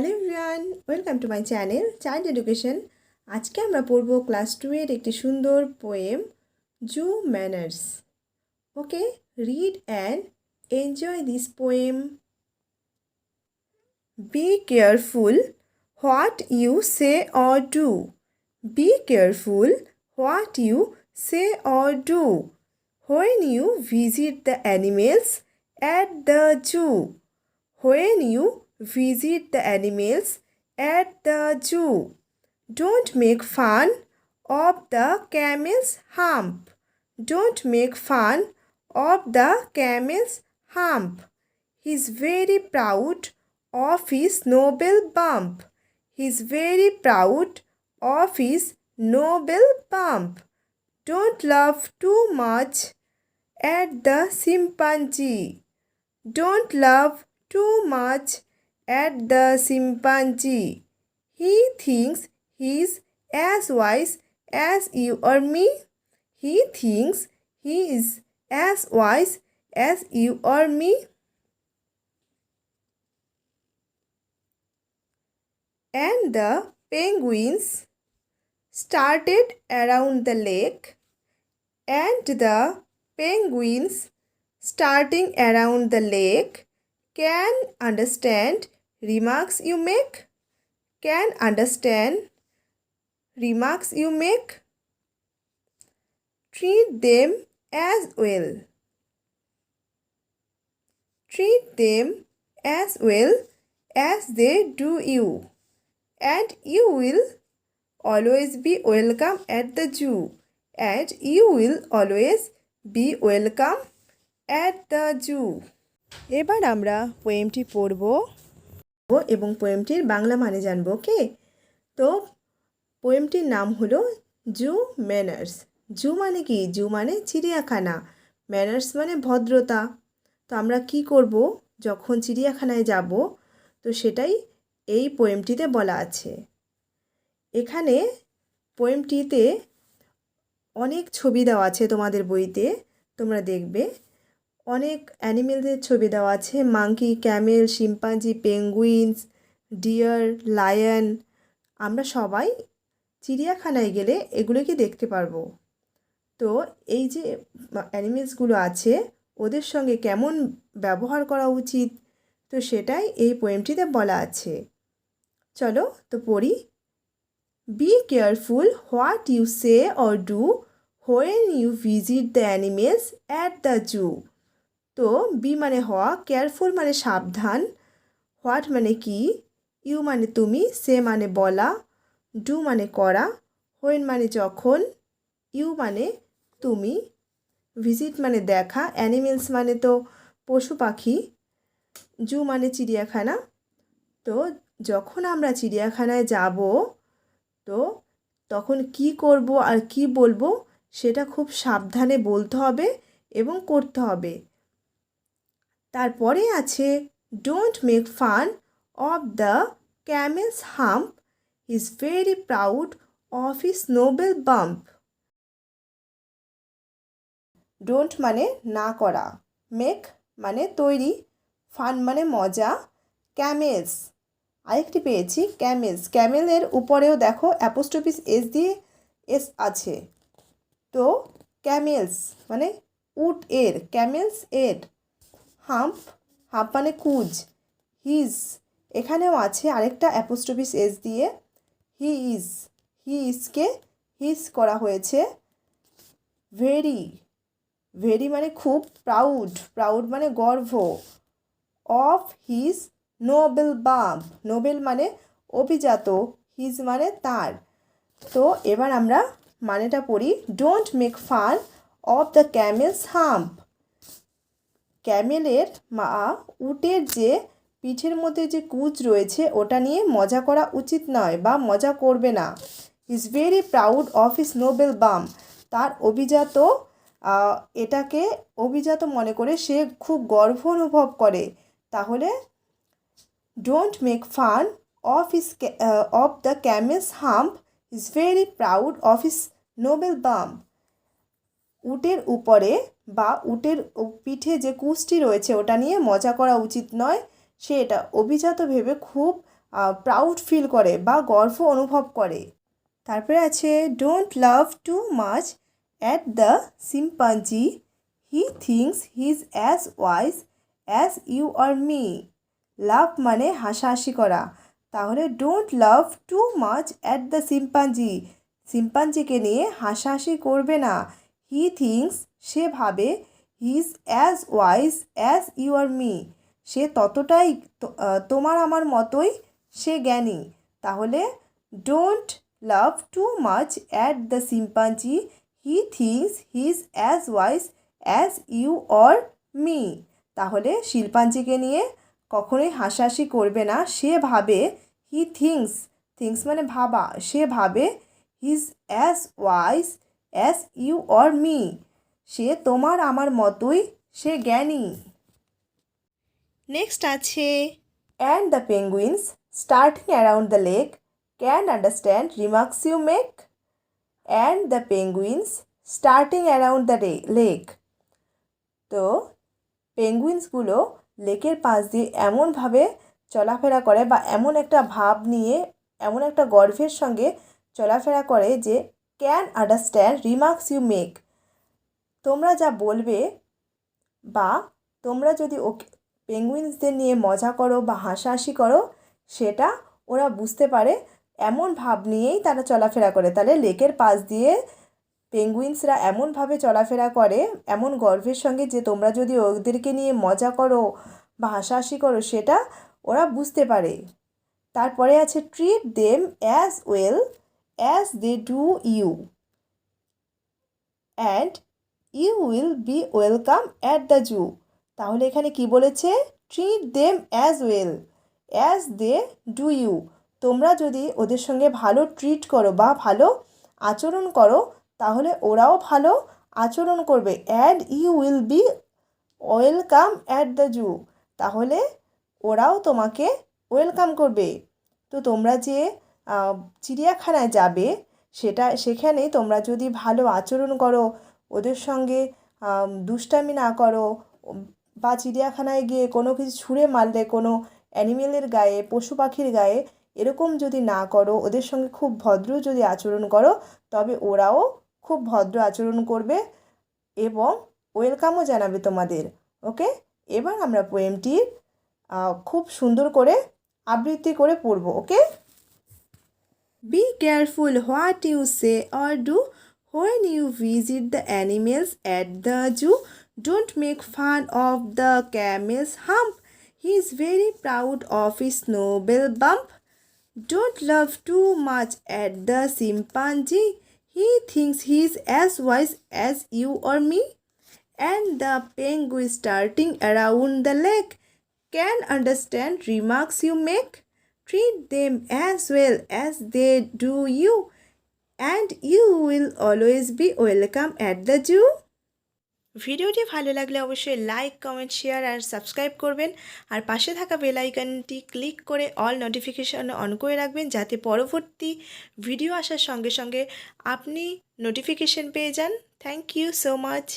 Hello everyone, welcome to my channel child education. আজকে আমরা পড়ব ক্লাস 2 এর একটি সুন্দর poem zoo manners. Okay, read and enjoy this poem. Be careful what you say or do. Be careful what you say or do when you visit the animals at the zoo. When you visit the animals at the zoo, don't make fun of the camel's hump. Don't make fun of the camel's hump. He's very proud of his noble bump. He's very proud of his noble bump. Don't laugh too much at the chimpanzee. Don't laugh too much at the chimpanzee. He thinks he's as wise as you or me. He thinks he is as wise as you or me. And the penguins started around the lake. And the penguins starting around the lake can understand remarks you make. Can understand remarks you make. Treat them as well. Treat them as well as they do you. And you will always be welcome at the zoo. And you will always be welcome at the zoo. এবার আমরা পোয়েমটি পড়ব এবং পোয়েমটির বাংলা মানে জানব। ওকে, তো পোয়েমটির নাম হলো জু manners. জু মানে কি? জু মানে চিড়িয়াখানা, ম্যানার্স মানে ভদ্রতা। তো আমরা কি করব যখন চিড়িয়াখানায় যাব, তো সেটাই এই পোয়েমটিতে বলা আছে। এখানে পোয়েমটিতে অনেক ছবি দেওয়া আছে, তোমাদের বইতে তোমরা দেখবে অনেক অ্যানিমেলদের ছবি দেওয়া আছে। Monkey, camel, chimpanzee, penguins, deer, lion. আমরা সবাই চিড়িয়াখানায় গেলে এগুলোকে দেখতে পারবো। তো এই যে অ্যানিমেলসগুলো আছে ওদের সঙ্গে কেমন ব্যবহার করা উচিত, তো সেটাই এই পোয়েমটিতে বলা আছে। চলো তো পড়ি। Be careful what you say or do when you visit the animals at the zoo. তো বি মানে হওয়া, কেয়ারফুল মানে সাবধান, হোয়াট মানে কি, ইউ মানে তুমি, সে মানে বলা, ডু মানে করা, হোয়েন মানে যখন, ইউ মানে তুমি, ভিজিট মানে দেখা, অ্যানিমেলস মানে তো পশু পাখি, জু মানে চিড়িয়াখানা। তো যখন আমরা চিড়িয়াখানায় যাব তো তখন কি করব আর কি বলবো সেটা খুব সাবধানে বলতে হবে এবং করতে হবে। তারপরে আছে don't make fun of the camel's hump, he is very proud of his Nobel bump. Don't মানে না করা, মেক মানে তৈরি, ফান মানে মজা, ক্যামেলস আরেকটি পেয়েছি ক্যামেলস, ক্যামেলের উপরেও দেখো অ্যাপোস্ট্রফিস এস দিয়ে এস আছে। তো ক্যামেলস মানে উট এর, ক্যামেলস এর, হাম্প, হাম্প মানে কুজ, হিজ এখানেও আছে আরেকটা অ্যাপোস্ট্রফিস এস দিয়ে, হি ইজ, হি ইজকে হিজ করা হয়েছে। ভেরি, ভেরি মানে খুব, প্রাউড, প্রাউড মানে গর্ব, of his Nobel bump, Nobel মানে অভিজাত, হিজ মানে তার। তো এবার আমরা মানেটা পড়ি। Don't make fun of the camel's hump, ক্যামেলের উটের যে পিঠের মধ্যে যে কুচ রয়েছে ওটা নিয়ে মজা করা উচিত নয় বা মজা করবে না। Is very proud of his Nobel bump, তার অভিজাত, এটাকে অভিজাত মনে করে সে খুব গর্ব অনুভব করে। তাহলে don't make fun of the camel's hump, is very proud of his Nobel bump. উটের উপরে বা উটের পিঠে যে কুচটি রয়েছে ওটা নিয়ে মজা করা উচিত নয়, সে এটা অভিজাত ভেবে খুব প্রাউড ফিল করে বা গর্ব অনুভব করে। তারপরে আছে don't laugh too much at the chimpanzee, he thinks he is as wise as you or me. Laugh মানে হাসাহাসি করা, তাহলে don't laugh too much at the chimpanzee, চিম্পাঞ্জিকে নিয়ে হাসাহাসি করবে না। হি থিংস সে ভাবে, he is as wise as you or me সে ততটাই তোমার আমার মতোই সে জ্ঞানী। তাহলে don't laugh too much at the chimpanzee, he thinks he is as wise as you or me. তাহলে শিল্পাঞ্জিকে নিয়ে কখনোই হাসাহাসি করবে না। সে ভাবে, হি থিংস, থিংস মানে ভাবা, সে ভাবে he is as wise as you or me সে তোমার আমার মতোই সে জ্ঞানী। নেক্সট আছে and the penguins starting around the lake can understand remarks you make. And the penguins starting around the lake, তো পেঙ্গুইন্সগুলো লেকের পাশ দিয়ে এমনভাবে চলাফেরা করে বা এমন একটা ভাব নিয়ে, এমন একটা গর্বের সঙ্গে চলাফেরা করে যে can understand remarks you make, তোমরা যা বলবে বা তোমরা যদি পেঙ্গুইন্সদের নিয়ে মজা করো বা হাসাহাসি করো সেটা ওরা বুঝতে পারে, এমন ভাব নিয়েই তারা চলাফেরা করে। তাহলে লেকের পাশ দিয়ে পেঙ্গুইন্সরা এমনভাবে চলাফেরা করে এমন গর্বের সঙ্গে যে তোমরা যদি ওদেরকে নিয়ে মজা করো বা হাসাহাসি করো সেটা ওরা বুঝতে পারে। তারপরে আছে treat them as well as they do you and you will be welcome at the zoo. তাহলে এখানে কি বলেছে, treat them as well as they do you, তোমরা যদি ওদের সঙ্গে ভালো ট্রিট করো বা ভালো আচরণ করো তাহলে ওরাও ভালো আচরণ করবে। And you will be welcome at the zoo, তাহলে ওরাও তোমাকে ওয়েলকাম করবে। তো তোমরা যে চিড়িয়াখানায় যাবে সেখানে তোমরা যদি ভালো আচরণ করো, ওদের সঙ্গে দুষ্টামি না করো বা চিড়িয়াখানায় গিয়ে কোনো কিছু ছুঁড়ে মারলে কোনো অ্যানিমেলের গায়ে, পশু পাখির গায়ে এরকম যদি না করো, ওদের সঙ্গে খুব ভদ্র যদি আচরণ করো তবে ওরাও খুব ভদ্র আচরণ করবে এবং ওয়েলকামও জানাবে তোমাদের। ওকে, এবার আমরা পোয়েমটির খুব সুন্দর করে আবৃত্তি করে পড়ব। Okay, be careful what you say or do when you visit the animals at the zoo. Don't make fun of the camel's hump. He is very proud of his noble bump. Don't laugh too much at the chimpanzee. He thinks he is as wise as you or me. And the penguin starting around the lake can understand remarks you make. Treat them as well as they do you, and you will always be welcome at the zoo. ভিডিওটি ভালো লাগলে অবশ্যই like, comment, share আর subscribe করবেন। আর পাশে থাকা bell আইকনটি click করে all notification on করে রাখবেন যাতে পরবর্তী ভিডিও আসার সঙ্গে সঙ্গে আপনি নোটিফিকেশন পেয়ে যান। Thank you so much.